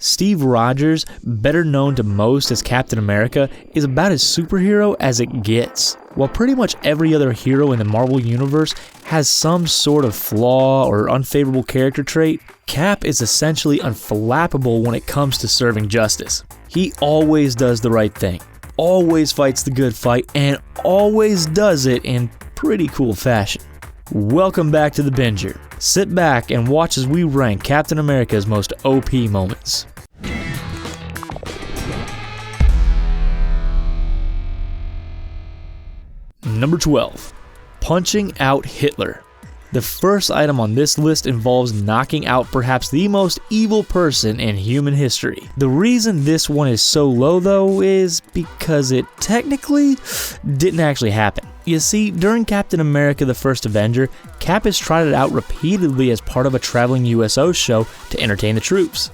Steve Rogers, better known to most as Captain America, is about as superhero as it gets. While pretty much every other hero in the Marvel Universe has some sort of flaw or unfavorable character trait, Cap is essentially unflappable when it comes to serving justice. He always does the right thing, always fights the good fight, and always does it in pretty cool fashion. Welcome back to The Binger. Sit back and watch as we rank Captain America's most OP moments. Number 12. Punching out Hitler. The first item on this list involves knocking out perhaps the most evil person in human history. The reason this one is so low though is because it technically didn't actually happen. You see, during Captain America the First Avenger, Cap has tried it out repeatedly as part of a traveling USO show to entertain the troops.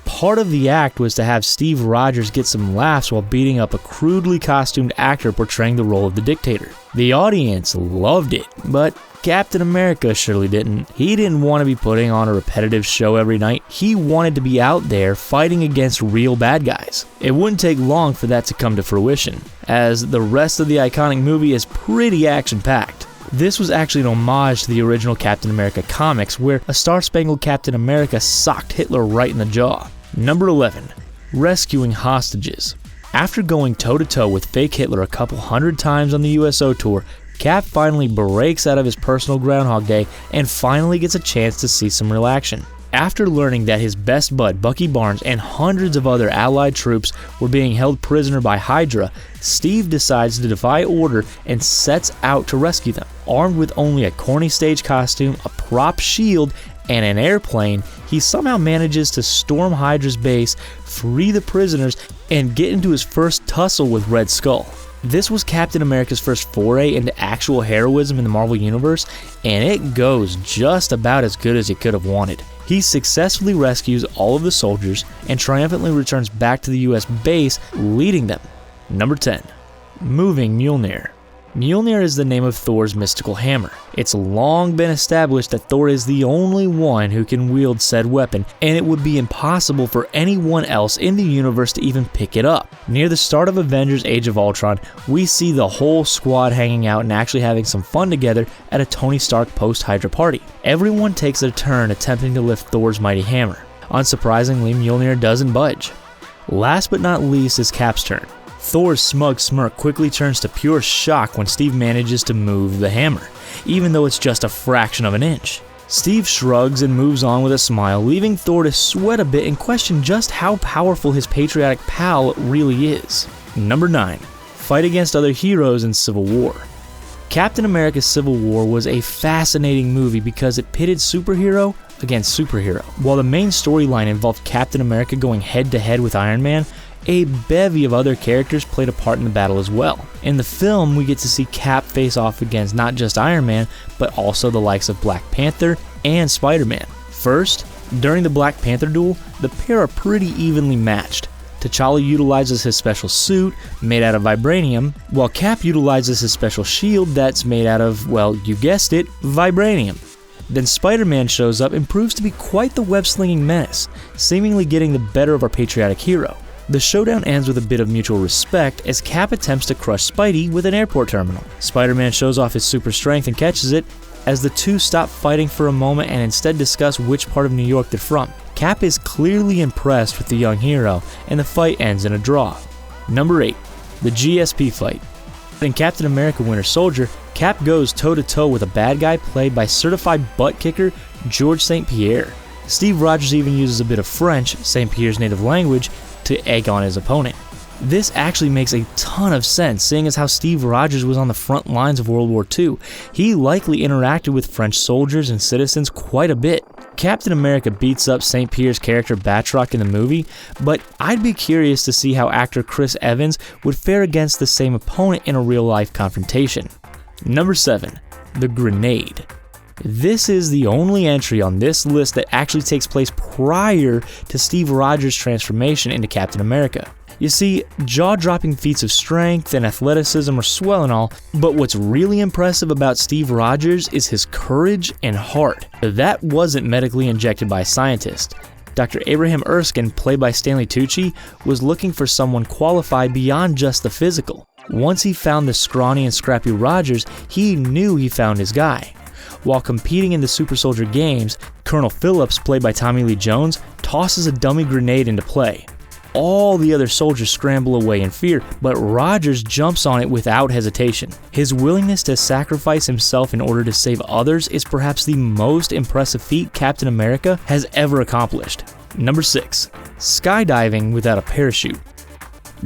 Part of the act was to have Steve Rogers get some laughs while beating up a crudely costumed actor portraying the role of the dictator. The audience loved it, but Captain America surely didn't. He didn't want to be putting on a repetitive show every night. He wanted to be out there fighting against real bad guys. It wouldn't take long for that to come to fruition, as the rest of the iconic movie is pretty action-packed. This was actually an homage to the original Captain America comics, where a Star-Spangled Captain America socked Hitler right in the jaw. Number 11. Rescuing hostages. After going toe-to-toe with fake Hitler a couple hundred times on the USO tour, Cap finally breaks out of his personal Groundhog Day and finally gets a chance to see some real action. After learning that his best bud, Bucky Barnes, and hundreds of other Allied troops were being held prisoner by Hydra, Steve decides to defy order and sets out to rescue them. Armed with only a corny stage costume, a prop shield, and an airplane, he somehow manages to storm Hydra's base, free the prisoners, and get into his first tussle with Red Skull. This was Captain America's first foray into actual heroism in the Marvel Universe, and it goes just about as good as he could have wanted. He successfully rescues all of the soldiers and triumphantly returns back to the US base, leading them. Number 10. Moving Mjolnir. Mjolnir is the name of Thor's mystical hammer. It's long been established that Thor is the only one who can wield said weapon, and it would be impossible for anyone else in the universe to even pick it up. Near the start of Avengers Age of Ultron, we see the whole squad hanging out and actually having some fun together at a Tony Stark post-Hydra party. Everyone takes their turn attempting to lift Thor's mighty hammer. Unsurprisingly, Mjolnir doesn't budge. Last but not least is Cap's turn. Thor's smug smirk quickly turns to pure shock when Steve manages to move the hammer, even though it's just a fraction of an inch. Steve shrugs and moves on with a smile, leaving Thor to sweat a bit and question just how powerful his patriotic pal really is. Number 9. Fight against other heroes in Civil War. Captain America Civil War was a fascinating movie because it pitted superhero against superhero. While the main storyline involved Captain America going head-to-head with Iron Man, a bevy of other characters played a part in the battle as well. In the film, we get to see Cap face off against not just Iron Man, but also the likes of Black Panther and Spider-Man. First, during the Black Panther duel, the pair are pretty evenly matched. T'Challa utilizes his special suit, made out of vibranium, while Cap utilizes his special shield that's made out of, well, you guessed it, vibranium. Then Spider-Man shows up and proves to be quite the web-slinging menace, seemingly getting the better of our patriotic hero. The showdown ends with a bit of mutual respect as Cap attempts to crush Spidey with an airport terminal. Spider-Man shows off his super strength and catches it, as the two stop fighting for a moment and instead discuss which part of New York they're from. Cap is clearly impressed with the young hero, and the fight ends in a draw. Number 8. The GSP fight. In Captain America Winter Soldier, Cap goes toe-to-toe with a bad guy played by certified butt kicker Georges St. Pierre. Steve Rogers even uses a bit of French, St. Pierre's native language, to egg on his opponent. This actually makes a ton of sense, seeing as how Steve Rogers was on the front lines of World War II. He likely interacted with French soldiers and citizens quite a bit. Captain America beats up St. Pierre's character Batroc in the movie, but I'd be curious to see how actor Chris Evans would fare against the same opponent in a real-life confrontation. Number 7. The Grenade. This is the only entry on this list that actually takes place prior to Steve Rogers' transformation into Captain America. You see, jaw-dropping feats of strength and athleticism are swell and all, but what's really impressive about Steve Rogers is his courage and heart. That wasn't medically injected by a scientist. Dr. Abraham Erskine, played by Stanley Tucci, was looking for someone qualified beyond just the physical. Once he found the scrawny and scrappy Rogers, he knew he found his guy. While competing in the Super Soldier Games, Colonel Phillips, played by Tommy Lee Jones, tosses a dummy grenade into play. All the other soldiers scramble away in fear, but Rogers jumps on it without hesitation. His willingness to sacrifice himself in order to save others is perhaps the most impressive feat Captain America has ever accomplished. Number 6. Skydiving without a parachute.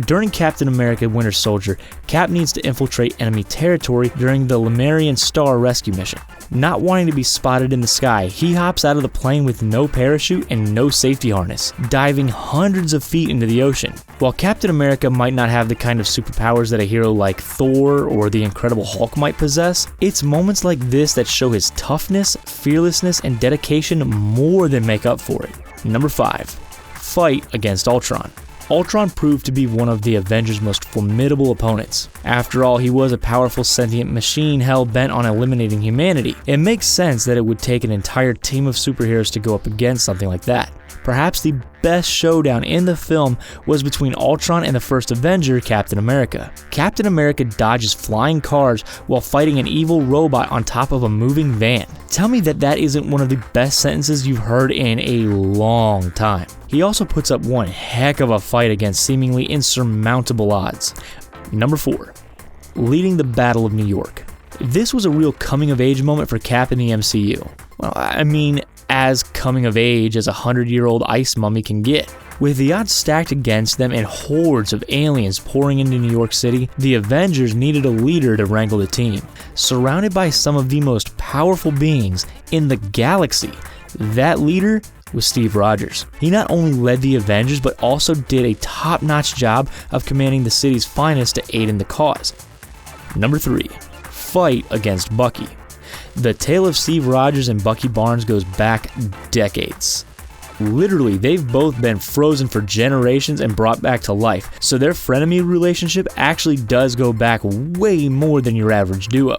During Captain America Winter Soldier, Cap needs to infiltrate enemy territory during the Lemurian Star rescue mission. Not wanting to be spotted in the sky, he hops out of the plane with no parachute and no safety harness, diving hundreds of feet into the ocean. While Captain America might not have the kind of superpowers that a hero like Thor or the Incredible Hulk might possess, it's moments like this that show his toughness, fearlessness, and dedication more than make up for it. Number 5. Fight against Ultron. Ultron proved to be one of the Avengers' most formidable opponents. After all, he was a powerful sentient machine hell-bent on eliminating humanity. It makes sense that it would take an entire team of superheroes to go up against something like that. Perhaps the best showdown in the film was between Ultron and the first Avenger, Captain America. Captain America dodges flying cars while fighting an evil robot on top of a moving van. Tell me that that isn't one of the best sentences you've heard in a long time. He also puts up one heck of a fight against seemingly insurmountable odds. Number 4. Leading the Battle of New York. This was a real coming-of-age moment for Cap in the MCU. Well, I mean, as coming of age as a 100-year-old ice mummy can get. With the odds stacked against them and hordes of aliens pouring into New York City, the Avengers needed a leader to wrangle the team. Surrounded by some of the most powerful beings in the galaxy, that leader was Steve Rogers. He not only led the Avengers, but also did a top-notch job of commanding the city's finest to aid in the cause. Number 3. Fight against Bucky. The tale of Steve Rogers and Bucky Barnes goes back decades. Literally, they've both been frozen for generations and brought back to life, so their frenemy relationship actually does go back way more than your average duo.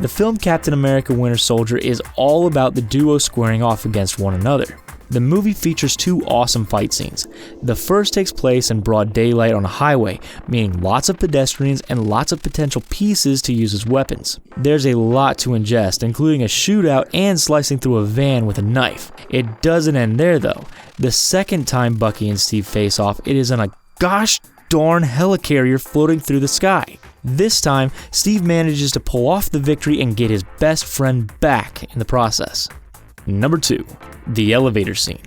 The film Captain America Winter Soldier is all about the duo squaring off against one another. The movie features 2 awesome fight scenes. The first takes place in broad daylight on a highway, meaning lots of pedestrians and lots of potential pieces to use as weapons. There's a lot to ingest, including a shootout and slicing through a van with a knife. It doesn't end there though. The second time Bucky and Steve face off, it is on a gosh darn helicarrier floating through the sky. This time, Steve manages to pull off the victory and get his best friend back in the process. Number 2. The elevator scene.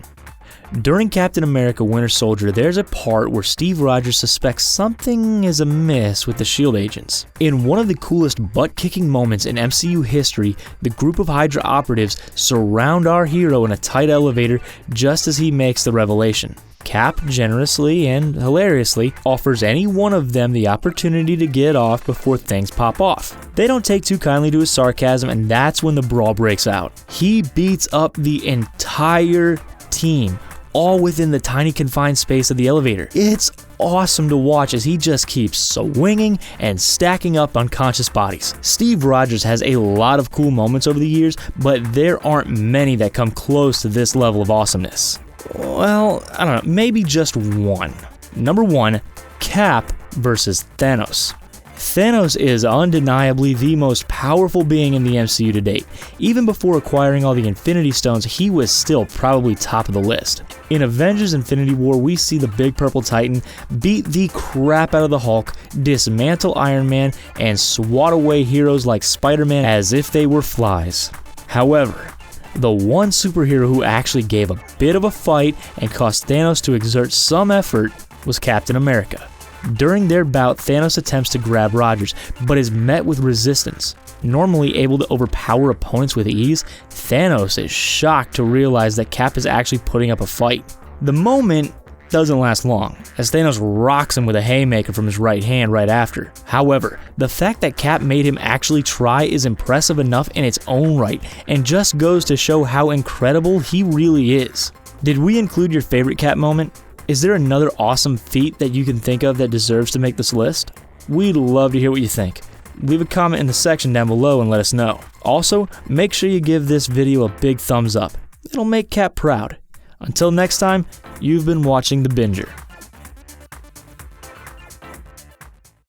During Captain America Winter Soldier, there's a part where Steve Rogers suspects something is amiss with the S.H.I.E.L.D. agents. In one of the coolest butt-kicking moments in MCU history, the group of Hydra operatives surround our hero in a tight elevator just as he makes the revelation. Cap generously and hilariously offers any one of them the opportunity to get off before things pop off. They don't take too kindly to his sarcasm, and that's when the brawl breaks out. He beats up the entire team, all within the tiny confined space of the elevator. It's awesome to watch as he just keeps swinging and stacking up unconscious bodies. Steve Rogers has a lot of cool moments over the years, but there aren't many that come close to this level of awesomeness. Well, I don't know, maybe just one. Number 1, Cap versus Thanos. Thanos is undeniably the most powerful being in the MCU to date. Even before acquiring all the Infinity Stones, he was still probably top of the list. In Avengers Infinity War, we see the Big Purple Titan beat the crap out of the Hulk, dismantle Iron Man, and swat away heroes like Spider-Man as if they were flies. However, the one superhero who actually gave a bit of a fight and caused Thanos to exert some effort was Captain America. During their bout, Thanos attempts to grab Rogers, but is met with resistance. Normally able to overpower opponents with ease, Thanos is shocked to realize that Cap is actually putting up a fight. The moment doesn't last long, as Thanos rocks him with a haymaker from his right hand right after. However, the fact that Cap made him actually try is impressive enough in its own right, and just goes to show how incredible he really is. Did we include your favorite Cap moment? Is there another awesome feat that you can think of that deserves to make this list? We'd love to hear what you think. Leave a comment in the section down below and let us know. Also, make sure you give this video a big thumbs up. It'll make Cap proud. Until next time, you've been watching The Binger.